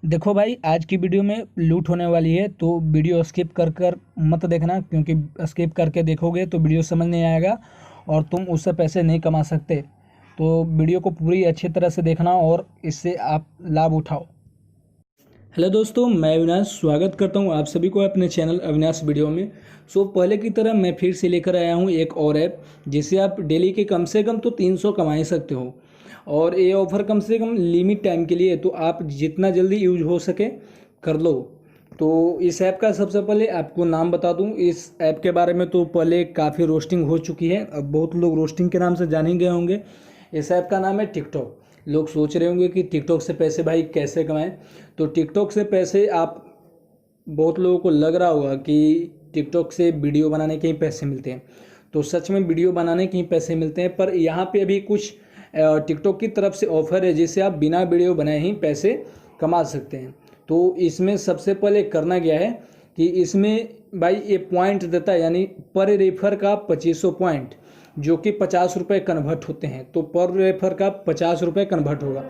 देखो भाई, आज की वीडियो में लूट होने वाली है तो वीडियो स्किप कर कर मत देखना, क्योंकि स्किप करके देखोगे तो वीडियो समझ नहीं आएगा और तुम उससे पैसे नहीं कमा सकते। तो वीडियो को पूरी अच्छी तरह से देखना और इससे आप लाभ उठाओ। हेलो दोस्तों, मैं अविनाश स्वागत करता हूं आप सभी को अपने चैनल अविनाश वीडियो में। पहले की तरह मैं फिर से लेकर आया हूं एक और ऐप जिससे आप डेली के कम से कम तो 300 कमा ही सकते हो। और ये ऑफ़र कम से कम लिमिट टाइम के लिए है, तो आप जितना जल्दी यूज हो सके कर लो। तो इस ऐप का सबसे पहले आपको नाम बता दूं। इस ऐप के बारे में तो पहले काफ़ी रोस्टिंग हो चुकी है, अब बहुत लोग रोस्टिंग के नाम से जाने गए होंगे। इस ऐप का नाम है टिकटॉक। लोग सोच रहे होंगे कि टिकटॉक से पैसे भाई कैसे कमाएं। तो टिकटॉक से पैसे आप, बहुत लोगों को लग रहा होगा कि टिकटॉक से वीडियो बनाने के ही पैसे मिलते हैं। तो सच में वीडियो बनाने के ही पैसे मिलते हैं, पर यहाँ पे अभी कुछ टिकटॉक की तरफ से ऑफर है जिससे आप बिना वीडियो बनाए ही पैसे कमा सकते हैं। तो इसमें सबसे पहले करना क्या है कि इसमें भाई ये पॉइंट देता है, यानी पर रेफर का 2500 पॉइंट, जो कि 50 रुपये कन्वर्ट होते हैं। तो पर रेफर का 50 रुपये कन्वर्ट होगा।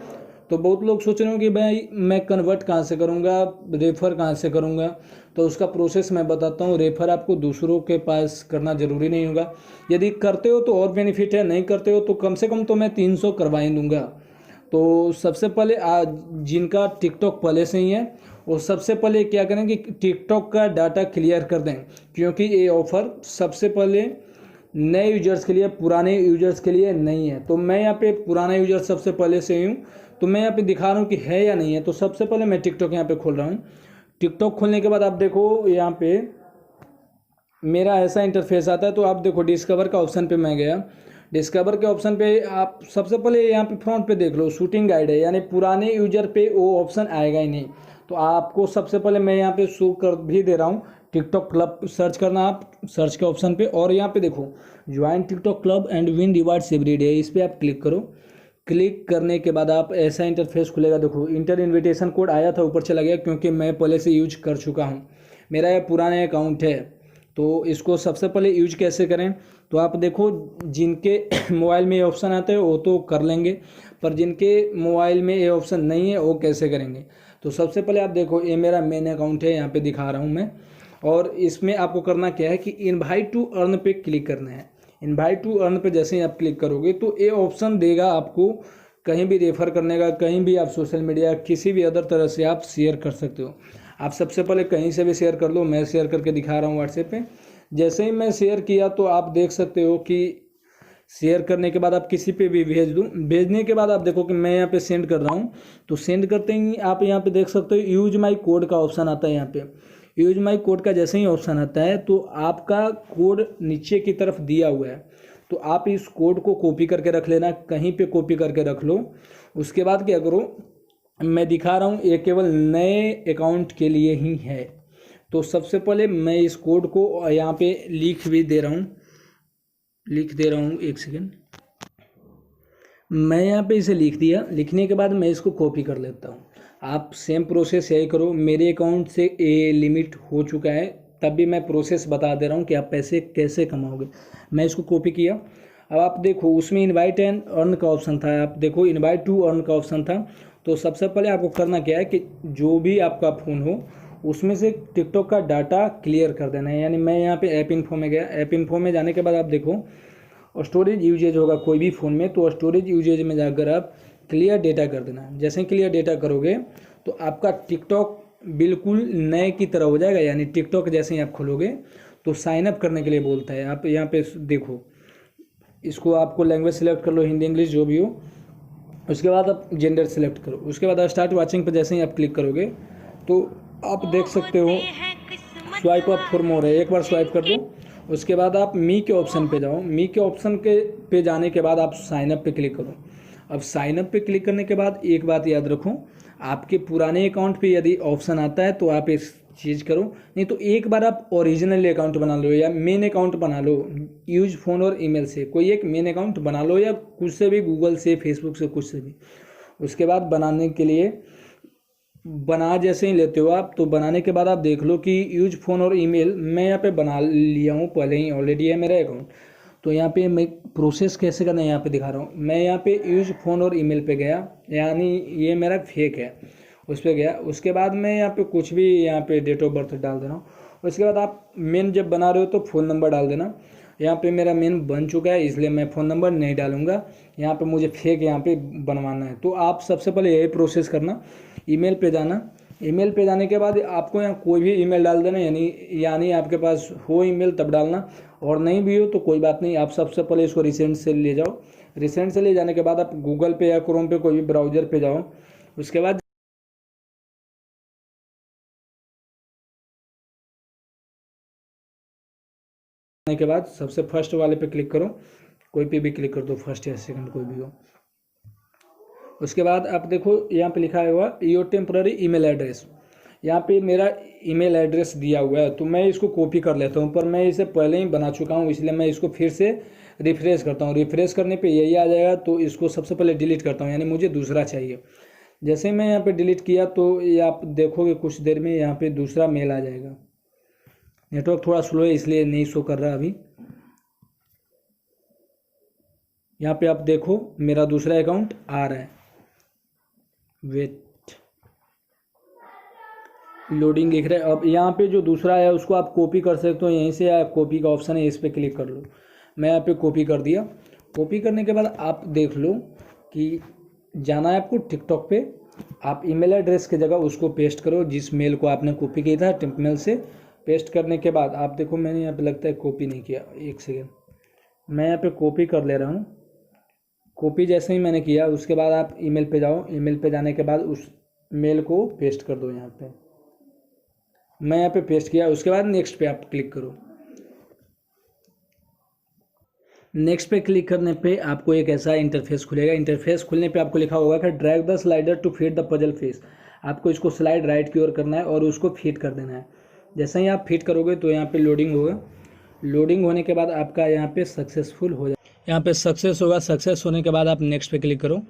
तो बहुत लोग सोच रहे हो कि भाई मैं कन्वर्ट कहाँ से करूँगा, रेफ़र कहाँ से करूँगा। तो उसका प्रोसेस मैं बताता हूँ। रेफ़र आपको दूसरों के पास करना ज़रूरी नहीं होगा। यदि करते हो तो और बेनिफिट है, नहीं करते हो तो कम से कम तो मैं 300 करवा ही दूँगा। तो सबसे पहले जिनका टिकटॉक पहले से ही है वो सबसे पहले क्या करें कि टिकटॉक का डाटा क्लियर कर दें, क्योंकि ये ऑफ़र सबसे पहले नए यूजर्स के लिए, पुराने यूजर्स के लिए नहीं है। तो मैं यहाँ पे पुराना यूजर सबसे पहले से ही हूँ, तो मैं यहाँ पे दिखा रहा हूँ कि है या नहीं है। तो सबसे पहले मैं टिकटॉक यहाँ पे खोल रहा हूँ। टिकटॉक खोलने के बाद आप देखो यहाँ पे मेरा ऐसा इंटरफेस आता है। तो आप देखो डिस्कवर का ऑप्शन पे मैं गया। डिस्कवर के ऑप्शन पे आप सबसे पहले यहाँ पे फ्रंट पे देख लो शूटिंग गाइड है, यानी पुराने यूजर पे वो ऑप्शन आएगा ही नहीं। तो आपको सबसे पहले मैं यहाँ पे शो कर भी दे रहा हूँ, टिकटॉक क्लब सर्च करना आप सर्च के ऑप्शन पे, और यहाँ पे देखो join TikTok club and win rewards every day, इस पर आप क्लिक करो। क्लिक करने के बाद आप ऐसा इंटरफेस खुलेगा। देखो इंटर इन्विटेशन कोड आया था, ऊपर चला गया क्योंकि मैं पहले से यूज कर चुका हूँ, मेरा ये पुराना अकाउंट है। तो इसको सबसे पहले यूज कैसे करें, तो आप देखो जिनके मोबाइल में ये ऑप्शन आता है वो तो कर लेंगे, पर जिनके मोबाइल में ये ऑप्शन नहीं है वो कैसे करेंगे। तो सबसे पहले आप देखो ये मेरा मेन अकाउंट है, यहाँ पे दिखा रहा हूँ मैं। और इसमें आपको करना क्या है कि इनवाइट टू अर्न पे क्लिक करना है। इनवाइट टू अर्न पे जैसे ही आप क्लिक करोगे तो ये ऑप्शन देगा आपको कहीं भी रेफर करने का, कहीं भी आप सोशल मीडिया किसी भी अदर तरह से आप शेयर कर सकते हो। आप सबसे पहले कहीं से भी शेयर कर लो, मैं शेयर करके दिखा रहा हूँ व्हाट्सएप पे। जैसे ही मैं शेयर किया तो आप देख सकते हो कि शेयर करने के बाद आप किसी पे भी भेज दूँ, भेजने के बाद आप देखो कि मैं यहाँ पे सेंड कर रहा हूँ। तो सेंड करते ही आप यहाँ पे देख सकते हो यूज माई कोड का ऑप्शन आता है। यहाँ पे यूज माई कोड का जैसे ही ऑप्शन आता है तो आपका कोड नीचे की तरफ दिया हुआ है। तो आप इस कोड को कॉपी करके रख लेना, कहीं पे कॉपी करके रख लो। उसके बाद क्या करो, मैं दिखा रहा हूँ ये केवल नए अकाउंट के लिए ही है। तो सबसे पहले मैं इस कोड को यहाँ पे लिख दे रहा हूँ, एक सेकेंड। मैं यहाँ पे इसे लिख दिया। लिखने के बाद मैं इसको कॉपी कर लेता हूँ। आप सेम प्रोसेस यही करो। मेरे अकाउंट से ए लिमिट हो चुका है, तब भी मैं प्रोसेस बता दे रहा हूँ कि आप पैसे कैसे कमाओगे। मैं इसको कॉपी किया। अब आप देखो उसमें इनवाइट एंड अर्न का ऑप्शन था, आप देखो इनवाइट टू अर्न का ऑप्शन था। तो सबसे पहले आपको करना क्या है कि जो भी आपका फ़ोन हो उसमें से टिकटॉक का डाटा क्लियर कर देना है। यानी मैं यहाँ पे ऐप इन्फो में गया। ऐप इन्फो में जाने के बाद आप देखो स्टोरेज यूजेज होगा कोई भी फ़ोन में, तो स्टोरेज यूजेज में जाकर आप क्लियर डेटा कर देना। जैसे ही क्लियर डेटा करोगे तो आपका टिकटॉक बिल्कुल नए की तरह हो जाएगा। यानी टिकटॉक जैसे ही आप खोलोगे तो साइन अप करने के लिए बोलता है। आप यहाँ पे देखो, इसको आपको लैंग्वेज सेलेक्ट कर लो, हिंदी इंग्लिश जो भी हो। उसके बाद आप जेंडर सेलेक्ट करो। उसके बाद स्टार्ट वॉचिंग पर जैसे ही आप क्लिक करोगे तो आप देख सकते हो स्वाइप अप फॉर मोर है, एक बार स्वाइप कर दो। उसके बाद आप मी के ऑप्शन पे जाओ। मी के ऑप्शन के पे जाने के बाद आप साइन अप पे क्लिक करो। अब साइन अप पे क्लिक करने के बाद एक बात याद रखो, आपके पुराने अकाउंट पे यदि ऑप्शन आता है तो आप इस चीज़ करो, नहीं तो एक बार आप ओरिजिनल अकाउंट बना लो या मेन अकाउंट बना लो। यूज फ़ोन और ईमेल से कोई एक मेन अकाउंट बना लो, या कुछ से भी, गूगल से, फेसबुक से, कुछ से भी। उसके बाद बनाने के लिए बना जैसे ही लेते हो आप, तो बनाने के बाद आप देख लो कि यूज फ़ोन और ईमेल मैं यहाँ पे बना लिया हूँ, पहले ही ऑलरेडी है मेरा अकाउंट। तो यहाँ पे मैं प्रोसेस कैसे करना है यहाँ पे दिखा रहा हूँ। मैं यहाँ पे यूज फ़ोन और ईमेल पे गया, यानी ये मेरा फेक है। उस पर गया। उसके बाद मैं यहाँ पे कुछ भी यहाँ पे डेट ऑफ बर्थ डाल दे रहा हूँ। उसके बाद आप मेन जब बना रहे हो तो फ़ोन नंबर डाल देना। यहाँ पे मेरा मेन बन चुका है, इसलिए मैं फ़ोन नंबर नहीं डालूंगा। यहाँ पे मुझे फेक यहाँ पे बनवाना है। तो आप सबसे पहले यही प्रोसेस करना, ईमेल पे जाना। ईमेल पे जाने के बाद आपको यहाँ कोई भी ईमेल डाल देना, यानी आपके पास हो ईमेल तब डालना, और नहीं भी हो तो कोई बात नहीं। आप सबसे पहले इसको रिसेंट से ले जाओ। रिसेंट से ले जाने के बाद आप गूगल पे या क्रोम पे कोई भी ब्राउजर पे जाओ। उसके बाद के बाद सबसे फर्स्ट वाले पे क्लिक करो, कोई पे भी क्लिक कर दो, फर्स्ट या सेकंड कोई भी हो। उसके बाद आप देखो यहाँ पे लिखा हुआ योर टेम्पररी ईमेल एड्रेस। यहाँ पे मेरा ईमेल एड्रेस दिया हुआ है, तो मैं इसको कॉपी कर लेता हूँ, पर मैं इसे पहले ही बना चुका हूँ, इसलिए मैं इसको फिर से रिफ्रेश करता हूँ। रिफ्रेश करने पे यही आ जाएगा, तो इसको सबसे पहले डिलीट करता हूँ, यानी मुझे दूसरा चाहिए। जैसे मैं यहाँ पे डिलीट किया तो ये आप देखोगे कुछ देर में यहाँ पे दूसरा मेल आ जाएगा। नेटवर्क थोड़ा स्लो है इसलिए नहीं शो कर रहा अभी। यहाँ पे आप देखो मेरा दूसरा अकाउंट आ रहा है, वेट, लोडिंग दिख रहा है। अब यहाँ पे जो दूसरा है उसको आप कॉपी कर सकते हो, यहीं से कॉपी का ऑप्शन है, इस पर क्लिक कर लो। मैं यहाँ पे कॉपी कर दिया। कॉपी करने के बाद आप देख लो कि जाना है आपको टिकटॉक पे। आप ईमेल एड्रेस की जगह उसको पेस्ट करो जिस मेल को आपने कॉपी किया था टिम्प मेल से। पेस्ट करने के बाद आप देखो मैंने यहाँ पे लगता है कॉपी नहीं किया, एक सेकेंड, मैं यहाँ पे कॉपी कर ले रहा हूँ। कॉपी जैसे ही मैंने किया उसके बाद आप ईमेल पे जाओ। ईमेल पे जाने के बाद उस मेल को पेस्ट कर दो यहाँ पे। मैं यहाँ पे पेस्ट किया। उसके बाद नेक्स्ट पे आप क्लिक करो। नेक्स्ट पे क्लिक करने पे आपको एक ऐसा इंटरफेस खुलेगा। इंटरफेस खुलने पे आपको लिखा होगा कि drag the slider to fit the puzzle face. आपको इसको स्लाइड राइट की ओर करना है और उसको फिट कर देना है। जैसे ही आप फिट करोगे तो यहाँ पे लोडिंग होगा। लोडिंग होने के बाद आपका यहाँ पे सक्सेसफुल हो जाए, यहाँ पे सक्सेस होगा। सक्सेस होने के बाद आप नेक्स्ट पे क्लिक करो।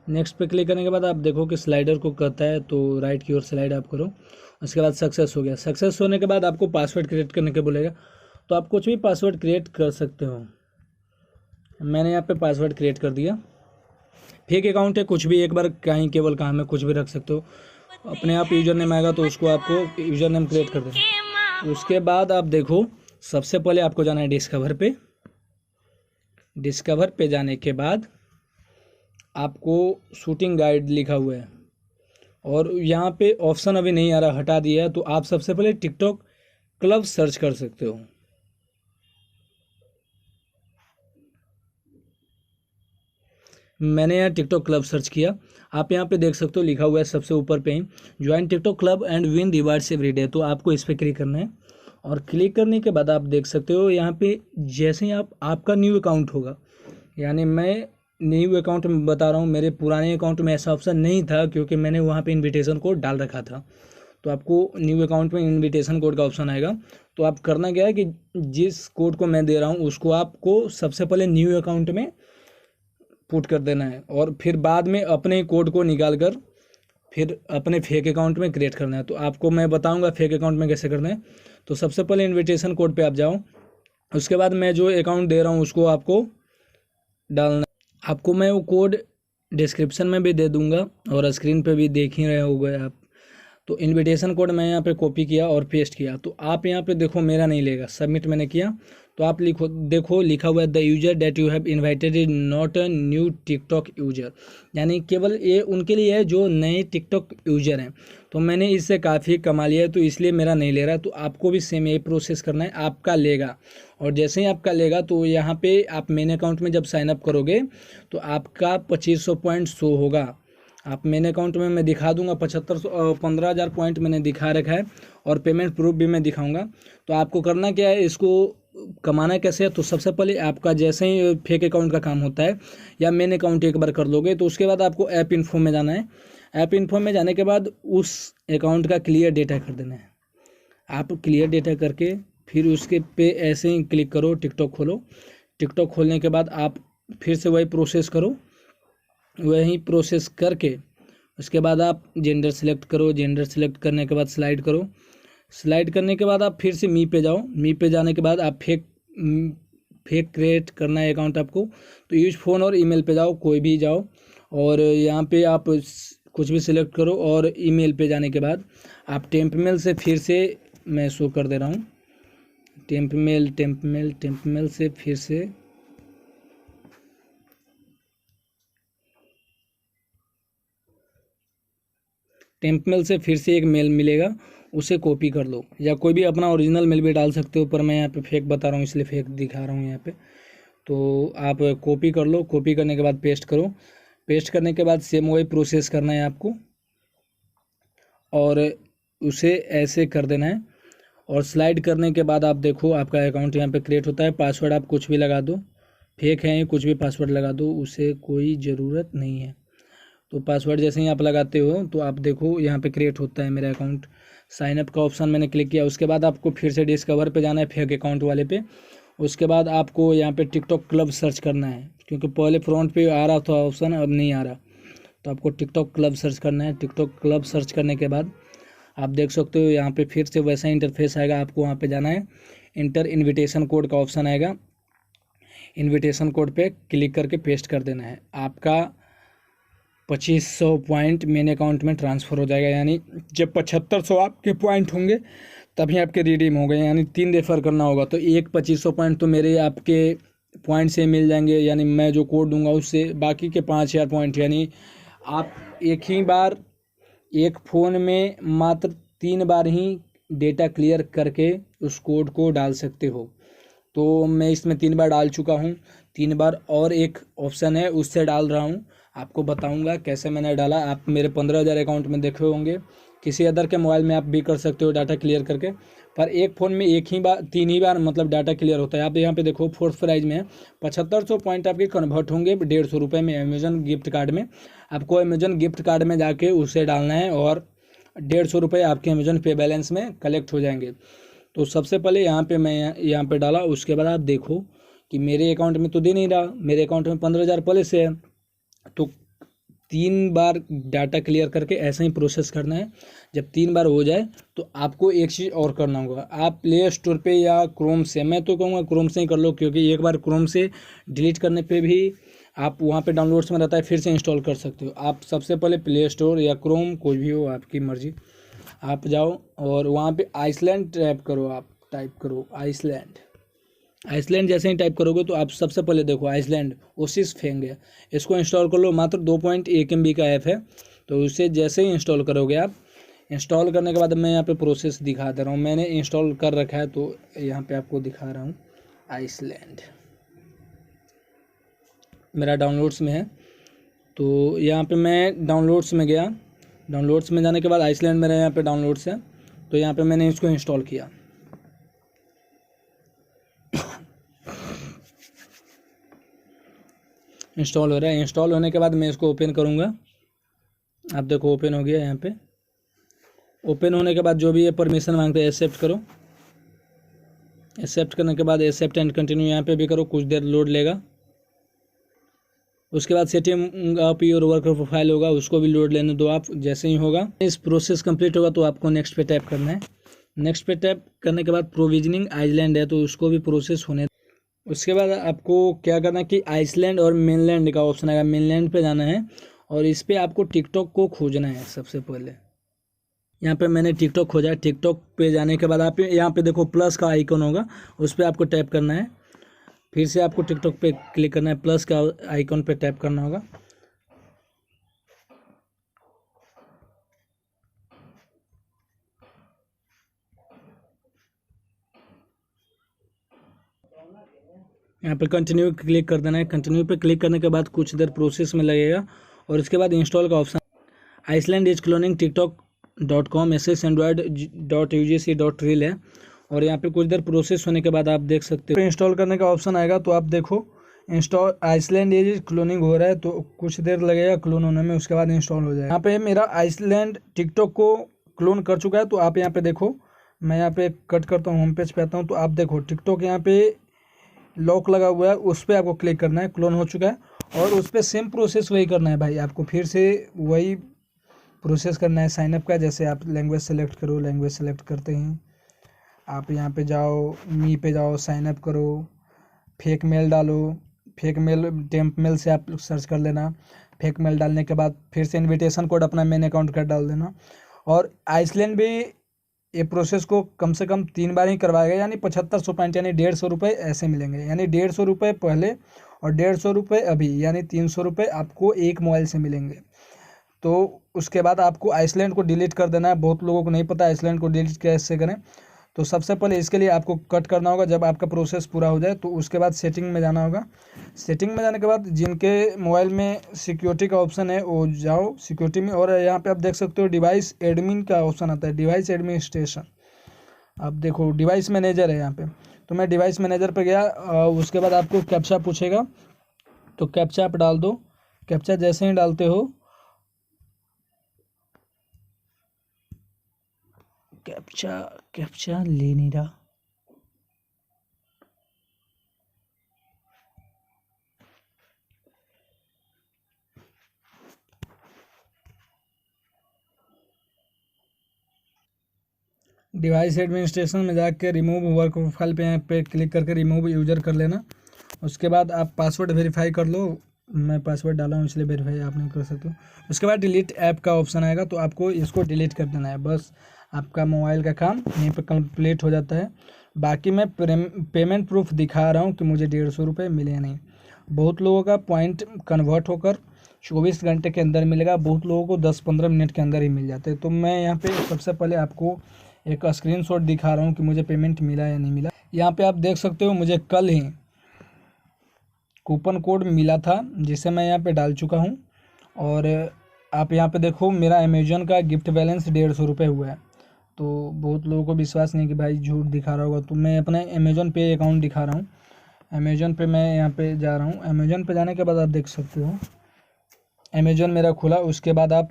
नेक्स्ट पे क्लिक करने के बाद आप देखो कि स्लाइडर को करता है, तो राइट की ओर स्लाइड आप करो। उसके बाद सक्सेस हो गया। सक्सेस होने के बाद आपको पासवर्ड क्रिएट करने के बोलेगा, तो आप कुछ भी पासवर्ड क्रिएट कर सकते हो। मैंने यहाँ पे पासवर्ड क्रिएट कर दिया। फेक अकाउंट है, कुछ भी एक बार कहीं केवल काम है, कुछ भी रख सकते हो। अपने आप यूजर नेम आएगा तो उसको आपको यूजर नेम क्रिएट कर देना। उसके बाद आप देखो सबसे पहले आपको जाना है डिस्कवर पे। डिस्कवर पे जाने के बाद आपको शूटिंग गाइड लिखा हुआ है और यहाँ पे ऑप्शन अभी नहीं आ रहा, हटा दिया है। तो आप सबसे पहले टिकटॉक क्लब सर्च कर सकते हो। मैंने यहाँ टिकटॉक क्लब सर्च किया। आप यहाँ पे देख सकते हो लिखा हुआ है सबसे ऊपर पे ही, join TikTok club and win rewards every day. तो आपको इस पर क्लिक करना है और क्लिक करने के बाद आप देख सकते हो यहाँ पे जैसे ही आपका न्यू अकाउंट होगा, यानी मैं न्यू अकाउंट में बता रहा हूँ, मेरे पुराने अकाउंट में ऐसा ऑप्शन नहीं था क्योंकि मैंने वहाँ पे इनविटेशन कोड डाल रखा था। तो आपको न्यू अकाउंट में इनविटेशन कोड का ऑप्शन आएगा। तो आप करना क्या है कि जिस कोड को मैं दे रहा हूँ उसको आपको सबसे पहले न्यू अकाउंट में पुट कर देना है और फिर बाद में अपने कोड को निकाल कर फिर अपने फेक अकाउंट में क्रिएट करना है। तो आपको मैं बताऊंगा फेक अकाउंट में कैसे करना है। तो सबसे पहले इनविटेशन कोड पे आप जाओ। उसके बाद मैं जो अकाउंट दे रहा हूँ उसको आपको डालना। आपको मैं वो कोड डिस्क्रिप्शन में भी दे दूंगा और स्क्रीन पे भी देख ही रहे होगे आप। तो इनविटेशन कोड मैं यहाँ पे कॉपी किया और पेस्ट किया। तो आप यहाँ पे देखो मेरा नहीं लेगा, सबमिट मैंने किया। तो आप लिखो, देखो लिखा हुआ है the user that you have invited is not a new TikTok user, यानी केवल ये उनके लिए है जो नए टिकटॉक यूजर हैं। तो मैंने इससे काफ़ी कमा लिया है तो इसलिए मेरा नहीं ले रहा। तो आपको भी सेम यही प्रोसेस करना है, आपका लेगा। और जैसे ही आपका लेगा तो यहाँ पे आप मेन अकाउंट में जब साइनअप करोगे तो आपका 2500 पॉइंट शो होगा। आप मेन अकाउंट में मैं दिखा दूंगा 15,000 पॉइंट मैंने दिखा रखा है और पेमेंट प्रूफ भी मैं दिखाऊंगा। तो आपको करना क्या है, इसको कमाना कैसे है। तो सबसे पहले आपका जैसे ही फेक अकाउंट का काम होता है या मेन अकाउंट एक बार कर लोगे तो उसके बाद आपको ऐप इन्फो में जाना है। ऐप इन्फो में जाने के बाद उस अकाउंट का क्लियर डेटा कर देना है। आप क्लियर डेटा करके फिर उसके पे ऐसे ही क्लिक करो, टिकटॉक खोलो। टिकटॉक खोलने के बाद आप फिर से वही प्रोसेस करो। वही प्रोसेस करके उसके बाद आप जेंडर सेलेक्ट करो। जेंडर सेलेक्ट करने के बाद स्लाइड करो। स्लाइड करने के बाद आप फिर से मी पे जाओ। मी पे जाने के बाद आप फेक क्रिएट करना है अकाउंट आपको। तो यूज फ़ोन और ईमेल पे जाओ, कोई भी जाओ और यहाँ पे आप कुछ भी सिलेक्ट करो और ईमेल पे जाने के बाद आप टेम्प मेल से फिर से, मैं शो कर दे रहा हूँ, टेम्प मेल से फिर से टेम्प मेल से फिर से एक मेल मिलेगा, उसे कॉपी कर लो, या कोई भी अपना ओरिजिनल मेल भी डाल सकते हो, पर मैं यहाँ पे फेक बता रहा हूँ इसलिए फेक दिखा रहा हूँ यहाँ पे। तो आप कॉपी कर लो, कॉपी करने के बाद पेस्ट करो, पेस्ट करने के बाद सेम वही प्रोसेस करना है आपको और उसे ऐसे कर देना है। और स्लाइड करने के बाद आप देखो आपका अकाउंट यहाँ पे क्रिएट होता है। पासवर्ड आप कुछ भी लगा दो, फेक है कुछ भी पासवर्ड लगा दो, उसे कोई ज़रूरत नहीं है। तो पासवर्ड जैसे ही आप लगाते हो तो आप देखो यहाँ पे क्रिएट होता है मेरा अकाउंट। साइन अप का ऑप्शन मैंने क्लिक किया, उसके बाद आपको फिर से डिस्कवर पे जाना है, फेक अकाउंट वाले पे। उसके बाद आपको यहाँ पे टिकटॉक क्लब सर्च करना है, क्योंकि पहले फ्रंट पे आ रहा था ऑप्शन, अब नहीं आ रहा, तो आपको टिकटॉक क्लब सर्च करना है। टिकटॉक क्लब सर्च करने के बाद आप देख सकते हो यहाँ पे फिर से वैसा इंटरफेस आएगा, आपको वहाँ पे जाना है, इंटर इनविटेशन कोड का ऑप्शन आएगा, इनविटेशन कोड पे क्लिक करके पेस्ट कर देना है। आपका 2500 पॉइंट मेन अकाउंट में ट्रांसफ़र हो जाएगा, यानी जब 7500 आपके पॉइंट होंगे तभी आपके रिडीम हो गए, यानी 3 रेफर करना होगा, तो एक 2500 पॉइंट तो मेरे आपके पॉइंट से मिल जाएंगे, यानी मैं जो कोड दूंगा उससे, बाकी के 5000 पॉइंट, यानी आप एक ही बार एक फ़ोन में मात्र 3 बार ही डेटा क्लियर करके उस कोड को डाल सकते हो। तो मैं इसमें 3 बार डाल चुका हूँ, 3 बार और एक ऑप्शन है उससे डाल रहा हूँ, आपको बताऊँगा कैसे मैंने डाला। आप मेरे 15,000 अकाउंट में देखे होंगे, किसी अदर के मोबाइल में आप भी कर सकते हो डाटा क्लियर करके, पर एक फ़ोन में एक ही बार 3 ही बार मतलब डाटा क्लियर होता है। आप यहाँ पे देखो फोर्थ प्राइज में 7500 पॉइंट आपके कन्वर्ट होंगे 150 रुपये में अमेजन गिफ्ट कार्ड में। आपको अमेजन गिफ्ट कार्ड में जाके उसे डालना है और 150 रुपये आपके अमेजन पे बैलेंस में कलेक्ट हो जाएंगे। तो सबसे पहले यहाँ पे मैं यहाँ पे डाला, उसके बाद आप देखो कि मेरे अकाउंट में तो दे नहीं रहा, मेरे अकाउंट में 15,000 पहले से है, तो 3 बार डाटा क्लियर करके ऐसे ही प्रोसेस करना है। जब 3 बार हो जाए तो आपको एक चीज़ और करना होगा, आप प्ले स्टोर पे या क्रोम से, मैं तो कहूँगा क्रोम से ही कर लो, क्योंकि एक बार क्रोम से डिलीट करने पे भी आप वहाँ पे डाउनलोड्स में रहता है, फिर से इंस्टॉल कर सकते हो। आप सबसे पहले प्ले स्टोर या क्रोम, कोई भी हो आपकी मर्ज़ी, आप जाओ और वहाँ पे आइसलैंड टाइप करो आइसलैंड। आइसलैंड जैसे ही टाइप करोगे तो आप सबसे पहले देखो आइसलैंड ओसिस फेंग है, इसको इंस्टॉल कर लो। मात्र 2.1 MB का ऐप है, तो उसे जैसे ही इंस्टॉल करोगे आप, इंस्टॉल करने के बाद मैं यहाँ पे प्रोसेस दिखा दे रहा हूँ, मैंने इंस्टॉल कर रखा है तो यहाँ पे आपको दिखा रहा हूँ। आइसलैंड मेरा डाउनलोड्स में है, तो यहाँ पे मैं डाउनलोड्स में गया, डाउनलोड्स में जाने के बाद आइसलैंड मेरा यहाँ पे डाउनलोड्स है, तो यहाँ पे मैंने इसको इंस्टॉल किया। इंस्टॉल हो रहा है, इंस्टॉल होने के बाद मैं इसको ओपन करूँगा। आप देखो ओपन हो गया। यहाँ पे ओपन होने के बाद जो भी ये परमिशन मांगते हैं एक्सेप्ट करो, एक्सेप्ट करने के बाद एक्सेप्ट एंड कंटिन्यू यहाँ पे भी करो, कुछ देर लोड लेगा। उसके बाद setting up your work profile होगा, उसको भी लोड लेने दो आप। जैसे ही होगा इस प्रोसेस कंप्लीट होगा तो आपको नेक्स्ट पे टैप करना है। नेक्स्ट पे टैप करने के बाद प्रोविजनिंग आइसलैंड है तो उसको भी प्रोसेस होने। उसके बाद आपको क्या करना है कि आइसलैंड और मेनलैंड का ऑप्शन आएगा, मेनलैंड पे जाना है और इस पर आपको टिकटॉक को खोजना है। सबसे पहले यहाँ पे मैंने टिकटॉक खोजा, टिकटॉक पे जाने के बाद आप यहाँ पे देखो प्लस का आइकन होगा, उस पर आपको टैप करना है। फिर से आपको टिकटॉक पे क्लिक करना है, प्लस का आइकन पे टैप करना होगा। यहाँ पे कंटिन्यू क्लिक कर देना है। कंटिन्यू पे क्लिक करने के बाद कुछ देर प्रोसेस में लगेगा और उसके बाद इंस्टॉल का option. Iceland is cloning tiktok.com /android.ugc.rel है और यहाँ पे कुछ देर प्रोसेस होने के बाद आप देख सकते हो इंस्टॉल करने का ऑप्शन आएगा। तो आप देखो इंस्टॉल आइसलैंड इज क्लोनिंग हो रहा है, तो कुछ देर लगेगा क्लोन होने में, उसके बाद इंस्टॉल हो जाएगा। यहाँ पे मेरा आइसलैंड टिकटॉक को क्लोन कर चुका है, तो आप यहाँ पे देखो, मैं यहाँ पे कट करता हूँ, होम पेज पे आता हूँ, तो आप देखो टिकटॉक यहाँ पे लॉक लगा हुआ है, उस पर आपको क्लिक करना है, क्लोन हो चुका है। और उस पर सेम प्रोसेस वही करना है भाई, आपको फिर से वही प्रोसेस करना है साइनअप का। जैसे आप लैंग्वेज सेलेक्ट करो, लैंग्वेज सेलेक्ट करते ही आप यहाँ पे जाओ, मी पे जाओ, साइनअप करो, फेक मेल डालो, फेक मेल टेम्प मेल से आप सर्च कर लेना, फेक मेल डालने के बाद फिर से इनविटेशन कोड अपना मेन अकाउंट का डाल देना। और आइसलैंड भी ये प्रोसेस को कम से कम 3 बार ही करवाएगा, यानी 7500 पॉइंट यानी 150 रुपये ऐसे मिलेंगे, यानी 150 रुपये पहले और 150 रुपये अभी, यानी 300 रुपये आपको एक मोबाइल से मिलेंगे। तो उसके बाद आपको आइसलैंड को डिलीट कर देना है। बहुत लोगों को नहीं पता आइसलैंड को डिलीट कैसे करें। तो सबसे पहले इसके लिए आपको कट करना होगा। जब आपका प्रोसेस पूरा हो जाए तो उसके बाद सेटिंग में जाना होगा। सेटिंग में जाने के बाद जिनके मोबाइल में सिक्योरिटी का ऑप्शन है वो जाओ सिक्योरिटी में, और यहाँ पे आप देख सकते हो डिवाइस एडमिन का ऑप्शन आता है, डिवाइस एडमिनिस्ट्रेशन। आप देखो डिवाइस मैनेजर है यहाँ पे, तो मैं डिवाइस मैनेजर पे गया। उसके बाद आपको कैप्चा पूछेगा, तो कैप्चा आप डाल दो। कैप्चा जैसे ही डालते हो, कैप्चा ले नहीं रहा। डिवाइस एडमिनिस्ट्रेशन में जाकर रिमूव वर्क प्रोफाइल पे यहाँ पे क्लिक करके रिमूव यूजर कर लेना। उसके बाद आप पासवर्ड वेरीफाई कर लो। मैं पासवर्ड डाला हूँ इसलिए वेरीफाई आप नहीं कर सकते हो। उसके बाद डिलीट ऐप का ऑप्शन आएगा, तो आपको इसको डिलीट कर देना है। बस आपका मोबाइल का काम यहीं पे कंप्लीट हो जाता है। बाकी मैं पेमेंट प्रूफ दिखा रहा हूँ कि मुझे 150 रुपये मिले नहीं। बहुत लोगों का पॉइंट कन्वर्ट होकर 24 घंटे के अंदर मिलेगा, बहुत लोगों को 10-15 मिनट के अंदर ही मिल जाते हैं। तो मैं यहाँ पे सबसे पहले आपको एक स्क्रीनशॉट दिखा रहा हूँ कि मुझे पेमेंट मिला या नहीं मिला। यहाँ पे आप देख सकते हो मुझे कल ही कूपन कोड मिला था, जिसे मैं यहाँ पे डाल चुका हूँ। और आप यहाँ पे देखो मेरा अमेजोन का गिफ्ट बैलेंस 150 रुपये हुआ है। तो बहुत लोगों को विश्वास नहीं कि भाई झूठ दिखा रहा होगा, तो मैं अपने अमेजोन पे अकाउंट दिखा रहा हूँ। अमेजोन पे मैं यहाँ पे जा रहा हूँ। अमेजोन पे जाने के बाद आप देख सकते हो अमेजोन मेरा खुला। उसके बाद आप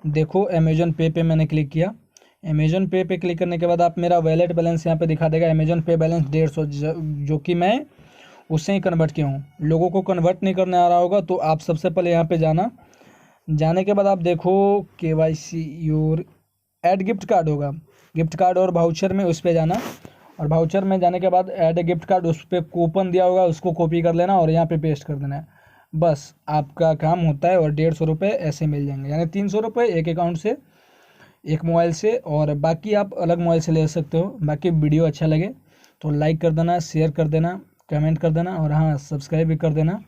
देखो अमेजोन पे मैंने क्लिक किया। अमेजोन पे क्लिक करने के बाद आप मेरा वैलेट बैलेंस यहाँ पे दिखा देगा। अमेजोन पे बैलेंस 150, जो कि मैं उससे ही कन्वर्ट किया हूँ। लोगों को कन्वर्ट नहीं करने आ रहा होगा, तो आप सबसे पहले यहाँ पे जाना। जाने के बाद आप देखो KYC your add gift card होगा, गिफ्ट कार्ड और वाउचर में उस पर जाना। और वाउचर में जाने के बाद ऐड गिफ्ट कार्ड, उस पर कूपन दिया होगा, उसको कॉपी कर लेना और यहाँ पे पेस्ट कर देना है। बस आपका काम होता है। और 150 रुपये ऐसे मिल जाएंगे, यानी 300 रुपये एक अकाउंट से, एक मोबाइल से। और बाकी आप अलग मोबाइल से ले सकते हो। बाकी वीडियो अच्छा लगे तो लाइक कर देना, शेयर कर देना, कमेंट कर देना, और हाँ सब्सक्राइब भी कर देना।